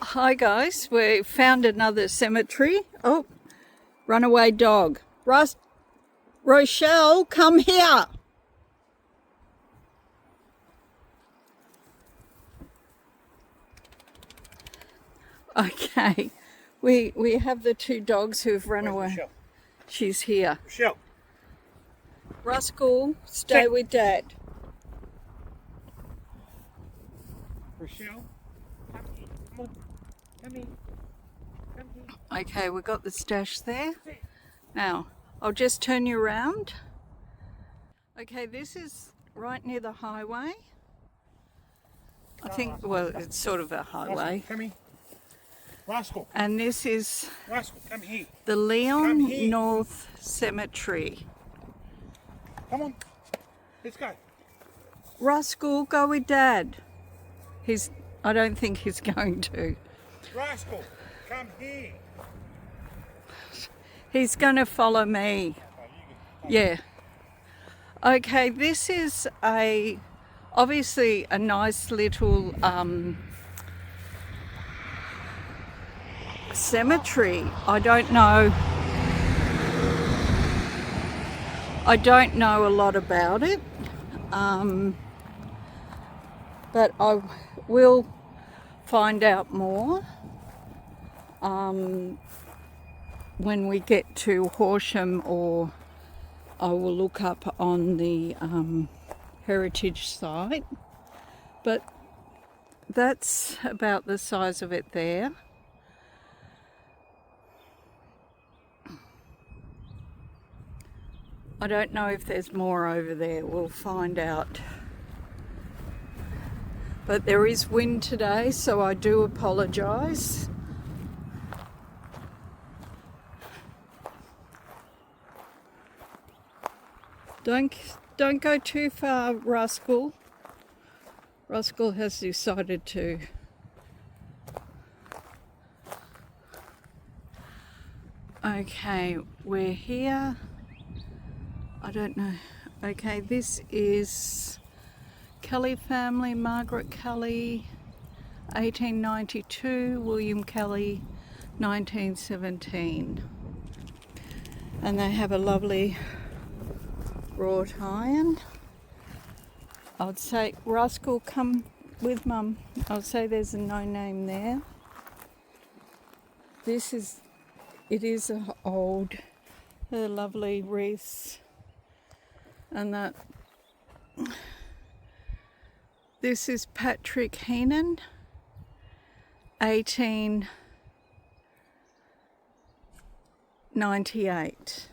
Hi guys, we found another cemetery. Oh, runaway dog. Rochelle, come here. Okay, we have the two dogs who've run away. Rochelle? She's here. Rochelle. Rascal, stay with Dad. Rochelle. Come here. Come on. Come here. Come here. Okay, we got the stash there. Now, I'll just turn you around. Okay, this is right near the highway. I think, well, it's sort of a highway. Come here. Rascal. And this is Rascal, come here. the Laen North Cemetery. Come on. Let's go. Rascal, go with Dad. I don't think he's going to. Rascal, come here. He's going to follow me. Yeah. Okay, this is obviously a nice little cemetery. I don't know a lot about it, but I will find out more when we get to Horsham, or I will look up on the heritage site. But that's about the size of it there. I don't know if there's more over there. We'll find out. But there is wind today, so I do apologise. Don't go too far, Rascal. Rascal has decided to. Okay, we're here. I don't know. Okay, this is Kelly family, Margaret Kelly, 1892, William Kelly, 1917. And they have a lovely wrought iron. I'd say, Rascal, come with Mum. I'd say there's a no name there. It is an old, lovely wreaths. And that, this is Patrick Heenan, 1898.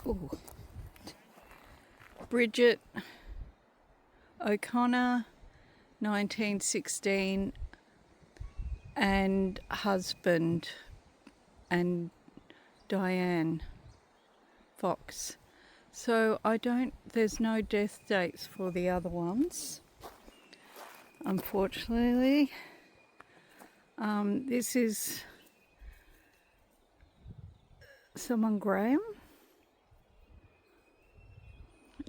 Ooh. Bridget O'Connor, 1916, and husband, and Diane Fox. So there's no death dates for the other ones, unfortunately. This is someone Graham,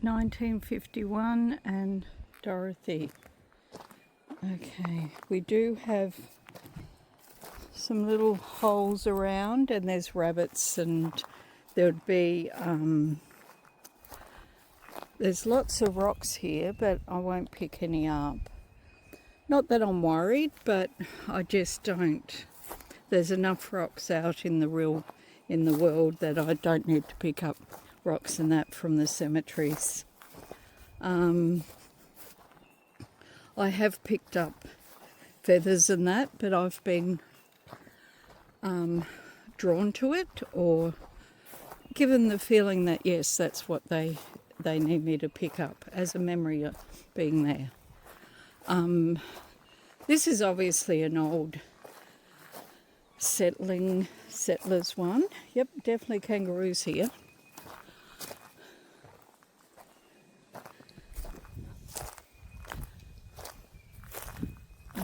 1951, and Dorothy. Okay, we do have some little holes around, and there's rabbits, and there would be there's lots of rocks here, but I won't pick any up. Not that I'm worried, but I just don't. There's enough rocks out in the world that I don't need to pick up rocks and that from the cemeteries. I have picked up feathers and that, but I've been drawn to it, or given the feeling that yes, that's what they need me to pick up as a memory of being there. This is obviously an old settlers one. Yep, definitely kangaroos here.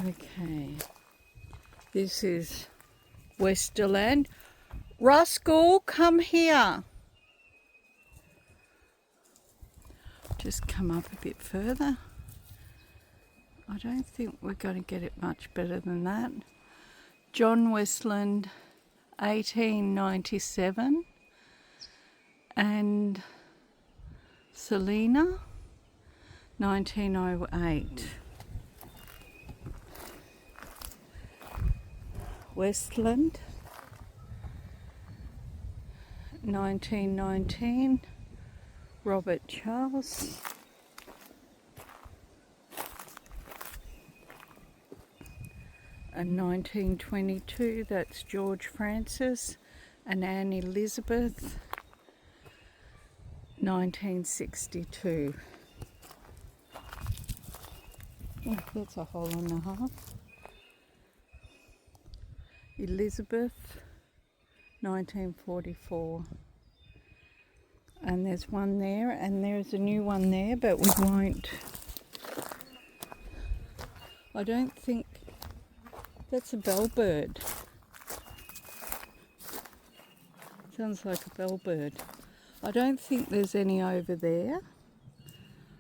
Okay, this is Westerland. Rascal, come here. Just come up a bit further. I don't think we're going to get it much better than that. John Westland, 1897, and Selena, 1908. Westland, 1919, Robert Charles. And 1922, that's George Francis and Anne Elizabeth, 1962. Oh, that's a hole and a half. Elizabeth, 1944. And there's one there, and there's a new one there, but we won't. I don't think. That's a bellbird. Sounds like a bellbird. I don't think there's any over there.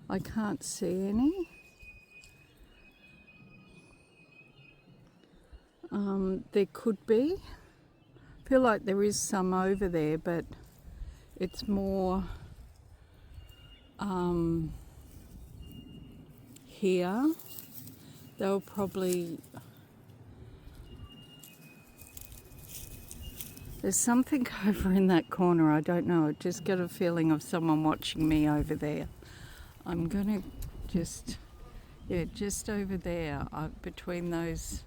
I can't see any. There could be. I feel like there is some over there, but it's more here. They'll probably. There's something over in that corner, I don't know, I just get a feeling of someone watching me over there. I'm gonna just over there, between those,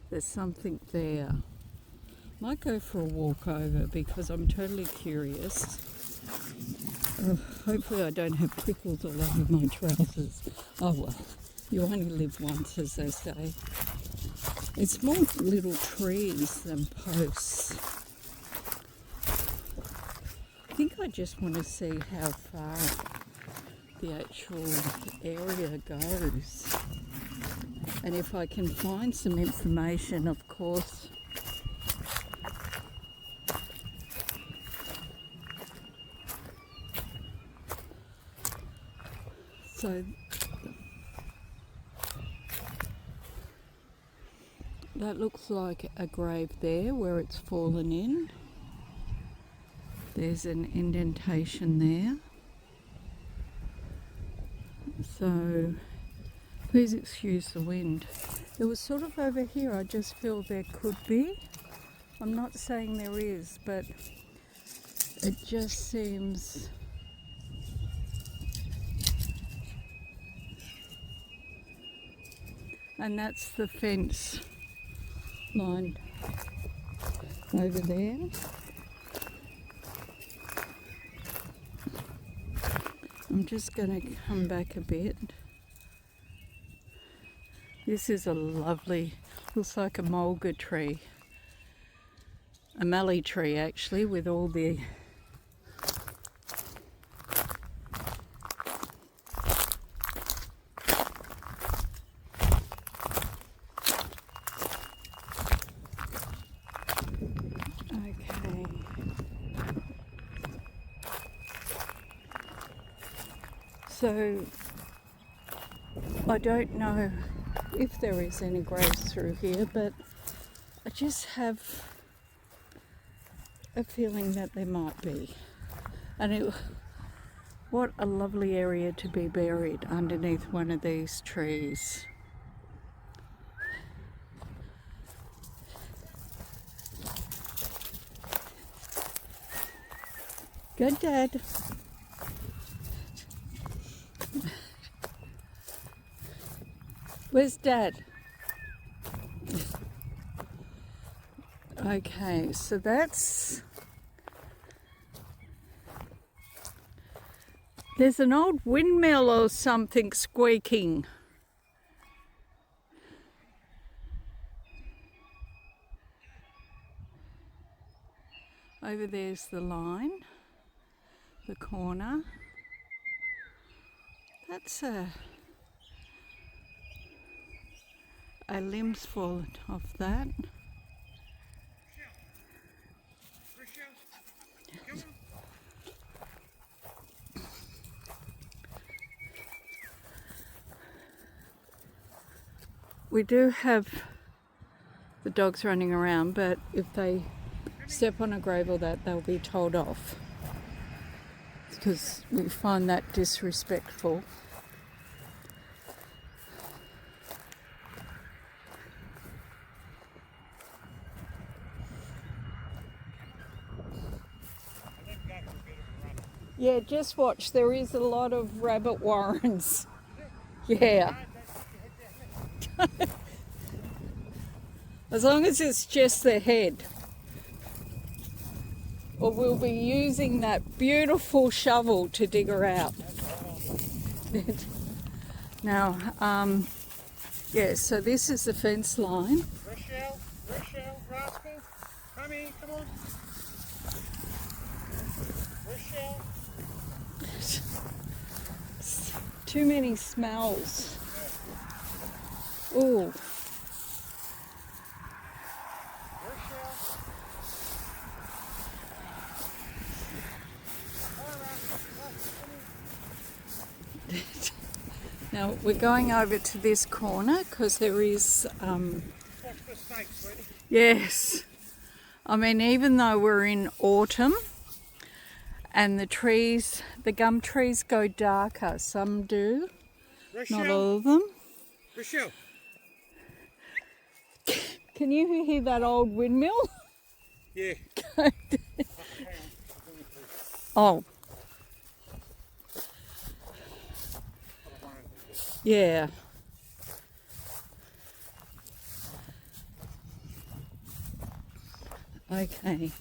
there's something there. Might go for a walk over because I'm totally curious. Hopefully I don't have prickles all over my trousers. Oh well, you only live once, as they say. It's more little trees than posts. I think I just want to see how far the actual area goes. And if I can find some information, of course. So that looks like a grave there where it's fallen in. There's an indentation there. So, please excuse the wind. It was sort of over here, I just feel there could be. I'm not saying there is, but it just seems... And that's the fence line over there. I'm just going to come back a bit. This is a lovely, looks like a mulga tree. A mallee tree actually, with all the So, I don't know if there is any graves through here, but I just have a feeling that there might be. And what a lovely area to be buried underneath one of these trees. Good, Dad. Where's Dad? Okay, so that's... There's an old windmill or something squeaking. Over there's the line, the corner. That's a limb's fallen off that. we do have the dogs running around, but if they step on a grave or that, they'll be told off because we find that disrespectful. Yeah, just watch. There is a lot of rabbit warrens. Yeah. As long as it's just the head. Or we'll be using that beautiful shovel to dig her out. Now, yeah, so this is the fence line. Rochelle, rascal, come here, come on. Rochelle. Too many smells. Ooh. Now we're going over to this corner because there is yes, I mean, even though we're in autumn and the trees, the gum trees go darker, some do, Rochelle. not all of them. Rochelle. Can you hear that old windmill? Yeah. Oh. Yeah. Okay.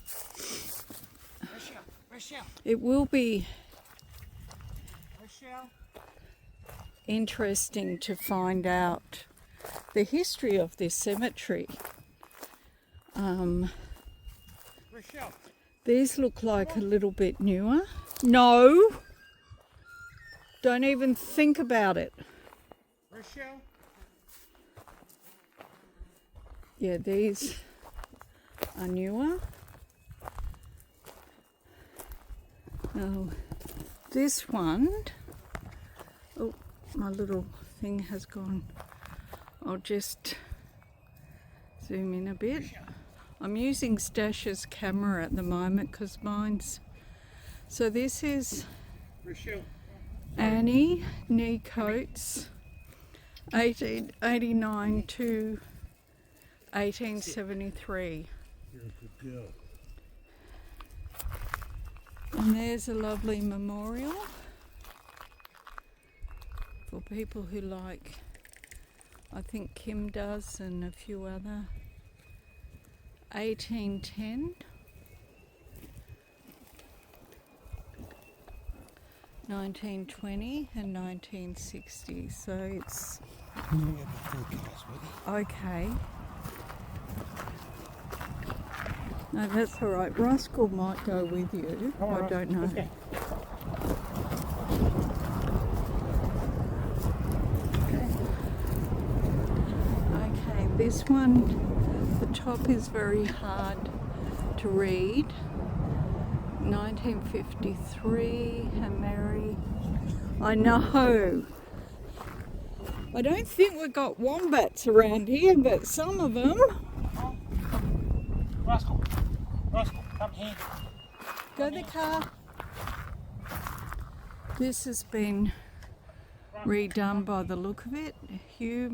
Rochelle. It will be Rochelle. interesting to find out the history of this cemetery. Rochelle. These look like a little bit newer. No! Don't even think about it. Rochelle. Yeah, these are newer. Now, this one, oh, my little thing has gone. I'll just zoom in a bit. I'm using Stash's camera at the moment because mine's... So this is Rochelle. Annie Knee Coates, 1889 to 1873. You're a good girl. And there's a lovely memorial for people who like, I think Kim does and a few other. 1810. 1920 and 1960, so it's okay. No, that's all right. Rascal might go with you. I don't know. Okay. Okay, this one, the top is very hard to read. 1953, and Mary. I know. I don't think we've got wombats around here, but some of them. Rascal, come here. Go the car. This has been redone by the look of it. Hugh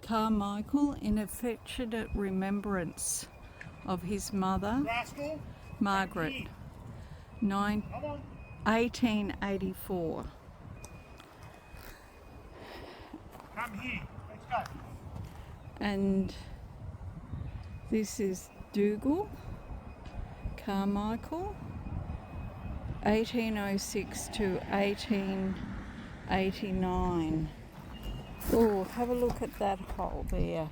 Carmichael in affectionate remembrance of his mother, Rascal, Margaret, 1884. come here. Let's go. And this is Dougal Carmichael, 1806 to 1889. Oh, have a look at that hole there.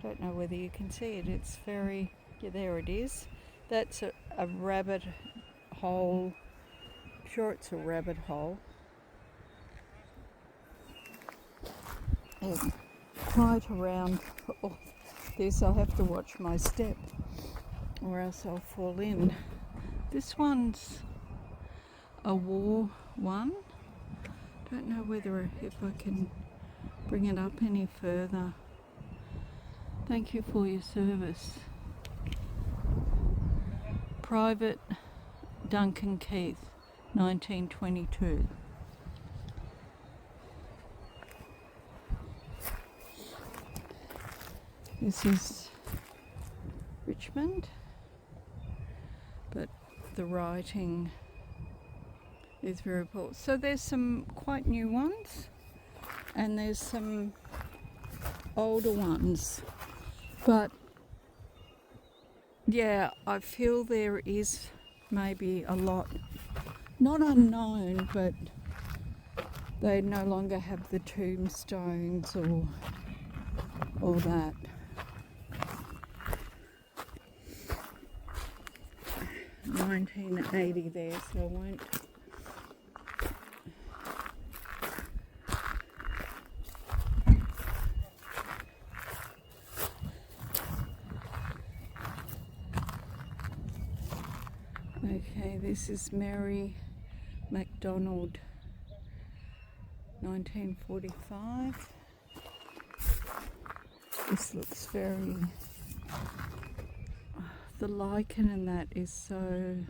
Don't know whether you can see it. It's very, yeah, there it is. That's a rabbit hole. I'm sure it's a rabbit hole. And right around oh, this, I have to watch my step or else I'll fall in. This one's a war one, Don't know whether if I can bring it up any further. Thank you for your service. Private Duncan Keith, 1922. This is Richmond, but the writing is very poor. So there's some quite new ones and there's some older ones, but yeah, I feel there is maybe a lot, not unknown, but they no longer have the tombstones or all that. $1980 there, so I won't. Okay, this is Mary MacDonald, 1945. This looks very, the lichen in that is so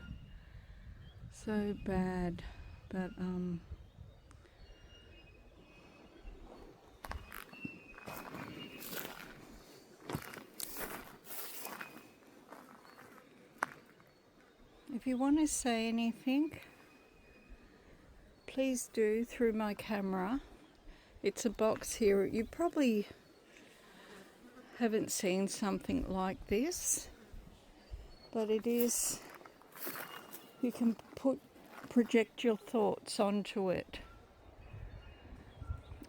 bad, but if you want to say anything, please do through my camera. It's a box here. You probably haven't seen something like this, but it is, you can project your thoughts onto it.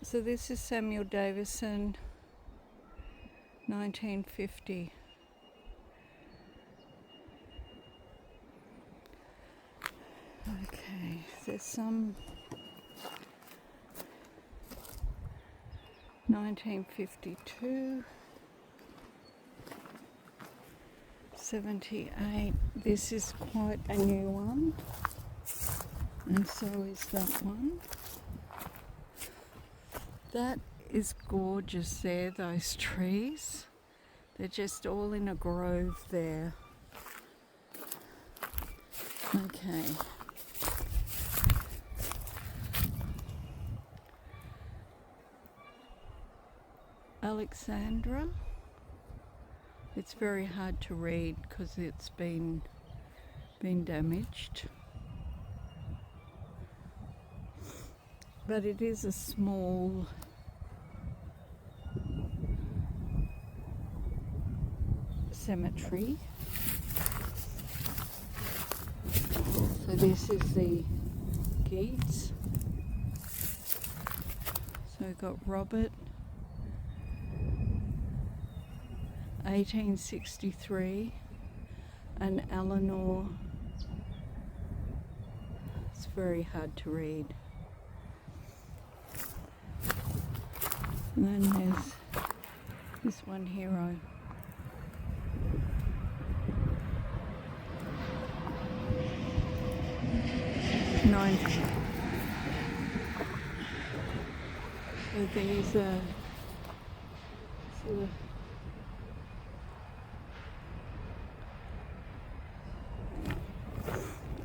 So this is Samuel Davison, 1950. Okay, there's some 1952, 78. This is quite a new one, and so is that one. That is gorgeous there, those trees. They're just all in a grove there. Okay. Alexandra. It's very hard to read because it's been damaged. But it is a small cemetery. So this is the gates. So we've got Robert, 1863, and Eleanor. It's very hard to read. And then there's this one here. 90. So these are sort of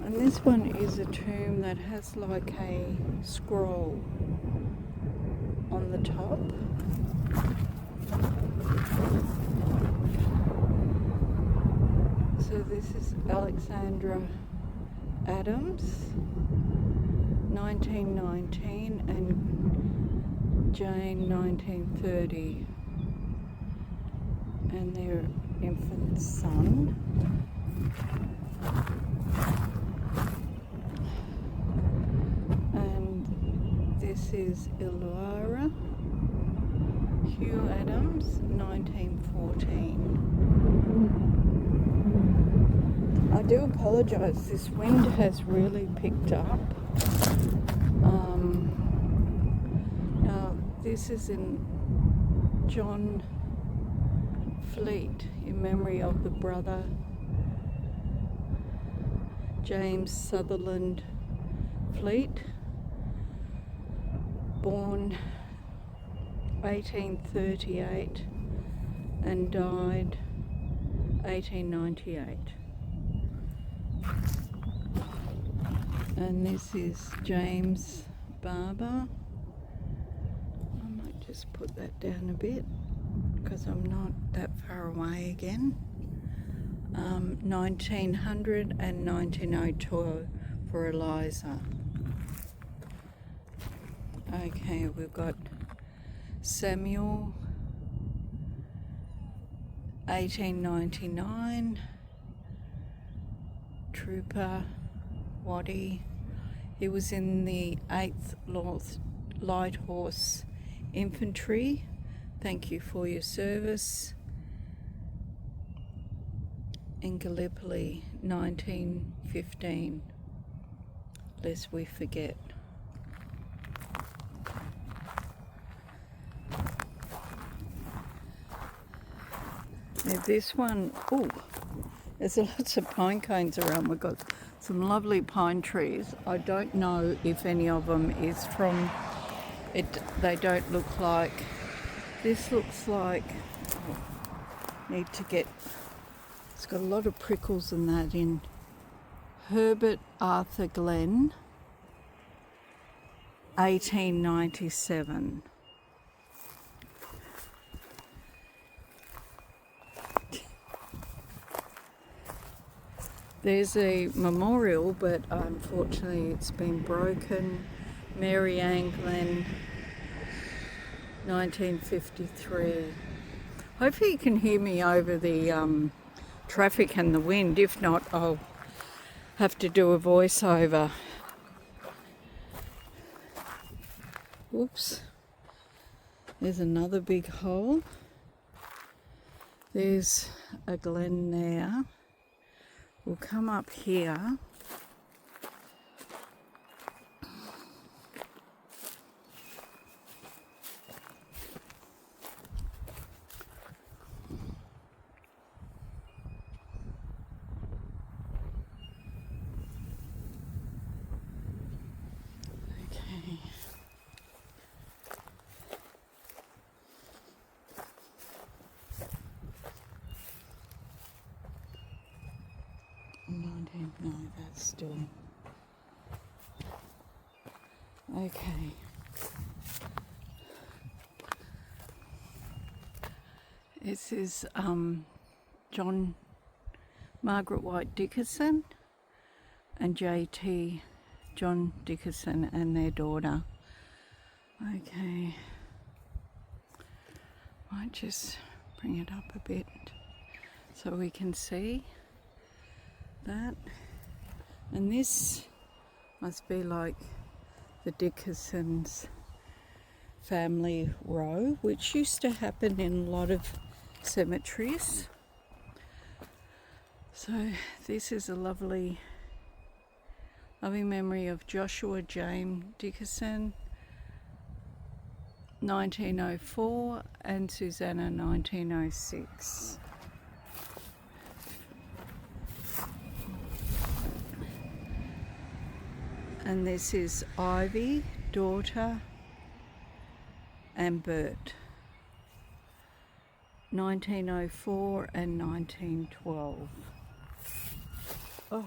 and this one is a tomb that has like a scroll on the top. So this is Alexandra Adams, 1919, and Jane, 1930, and their infant son. And this is Illawarra, Hugh Adams, 1914. I do apologise, this wind has really picked up. Now this is in John Fleet in memory of the brother James Sutherland Fleet. born 1838 and died 1898. And this is James Barber. I might just put that down a bit because I'm not that far away again. 1900 and 1902 for Eliza. Okay, we've got Samuel, 1899, Trooper Waddy. He was in the 8th Light Horse Infantry. Thank you for your service. In Gallipoli, 1915, lest we forget. Now this one, oh, there's lots of pine cones around. We've got some lovely pine trees. I don't know if any of them is from it. They don't look like, this looks like, oh, need to get, it's got a lot of prickles and that in. Herbert Arthur Glen, 1897. There's a memorial, but unfortunately it's been broken. Mary Ann Glen, 1953. Hopefully you can hear me over the traffic and the wind. If not, I'll have to do a voiceover. Whoops. There's another big hole. There's a glen there. We'll come up here. Okay. No, that's still okay. This is John Margaret White Dickerson and JT John Dickerson and their daughter. Okay, might just bring it up a bit so we can see that. And this must be like the Dickerson's family row, which used to happen in a lot of cemeteries. So this is a lovely memory of Joshua James Dickerson, 1904, and Susanna, 1906. And this is Ivy, daughter, and Bert, 1904 and 1912. Oh.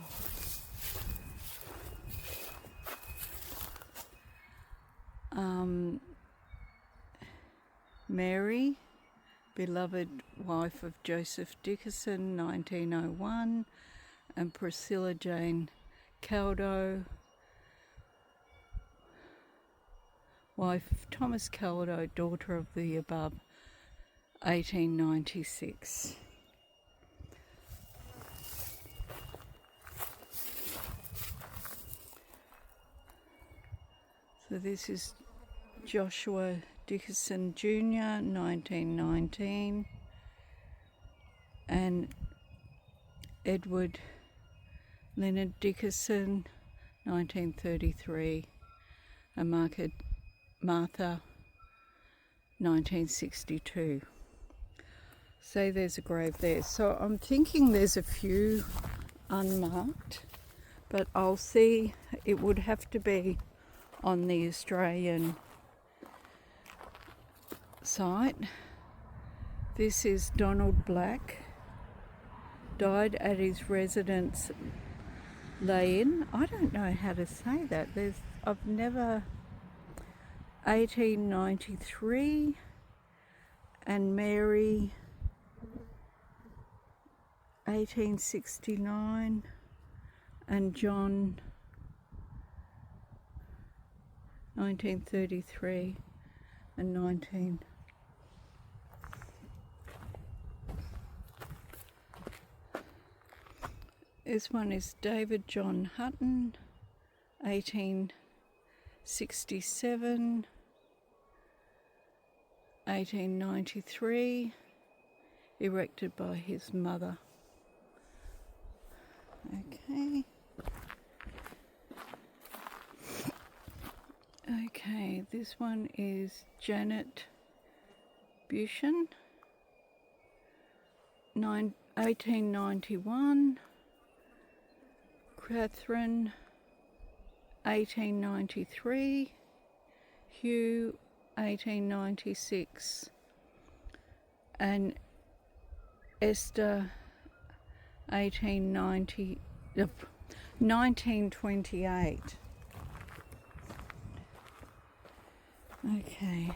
Mary, beloved wife of Joseph Dickerson, 1901, and Priscilla Jane Caldo, wife of Thomas Caldo, daughter of the above, 1896. So this is Joshua Dickerson Jr., 1919, and Edward Leonard Dickerson, 1933, and Martha, 1962. Say there's a grave there. So I'm thinking there's a few unmarked, but I'll see. It would have to be on the Australian site. This is Donald Black, died at his residence Laen. I don't know how to say that. I've never 1893, and Mary 1869, and John 1933 and 19. This one is David John Hutton, 1867, 1893, erected by his mother. Okay. Okay, this one is Janet Buchan, 1891, Catherine, 1893, Hugh, 1896, and Esther, 1928. Okay,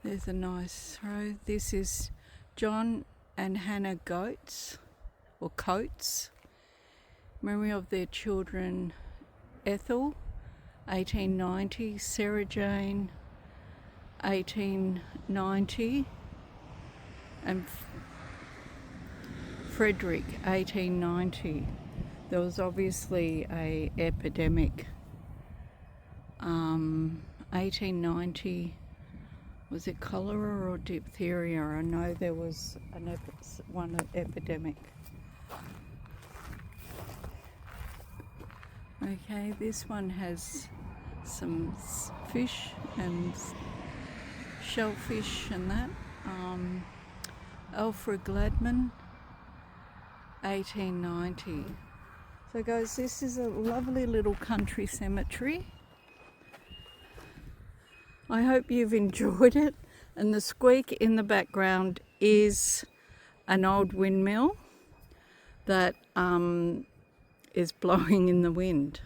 there's a nice row. This is John and Hannah Coates, memory of their children Ethel, 1890, Sarah Jane, 1890, and Frederick, 1890. There was obviously a epidemic. 1890, was it cholera or diphtheria? I know there was one epidemic. Okay, this one has some fish and shellfish and that. Alfred Gladman, 1890. So guys, this is a lovely little country cemetery. I hope you've enjoyed it, and the squeak in the background is an old windmill that is blowing in the wind.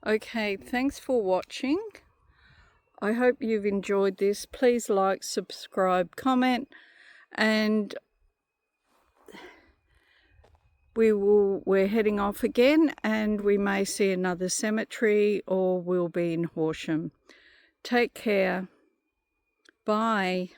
Okay, thanks for watching. I hope you've enjoyed this. Please like, subscribe, comment, and we're heading off again, and we may see another cemetery, or we'll be in Horsham. Take care. Bye.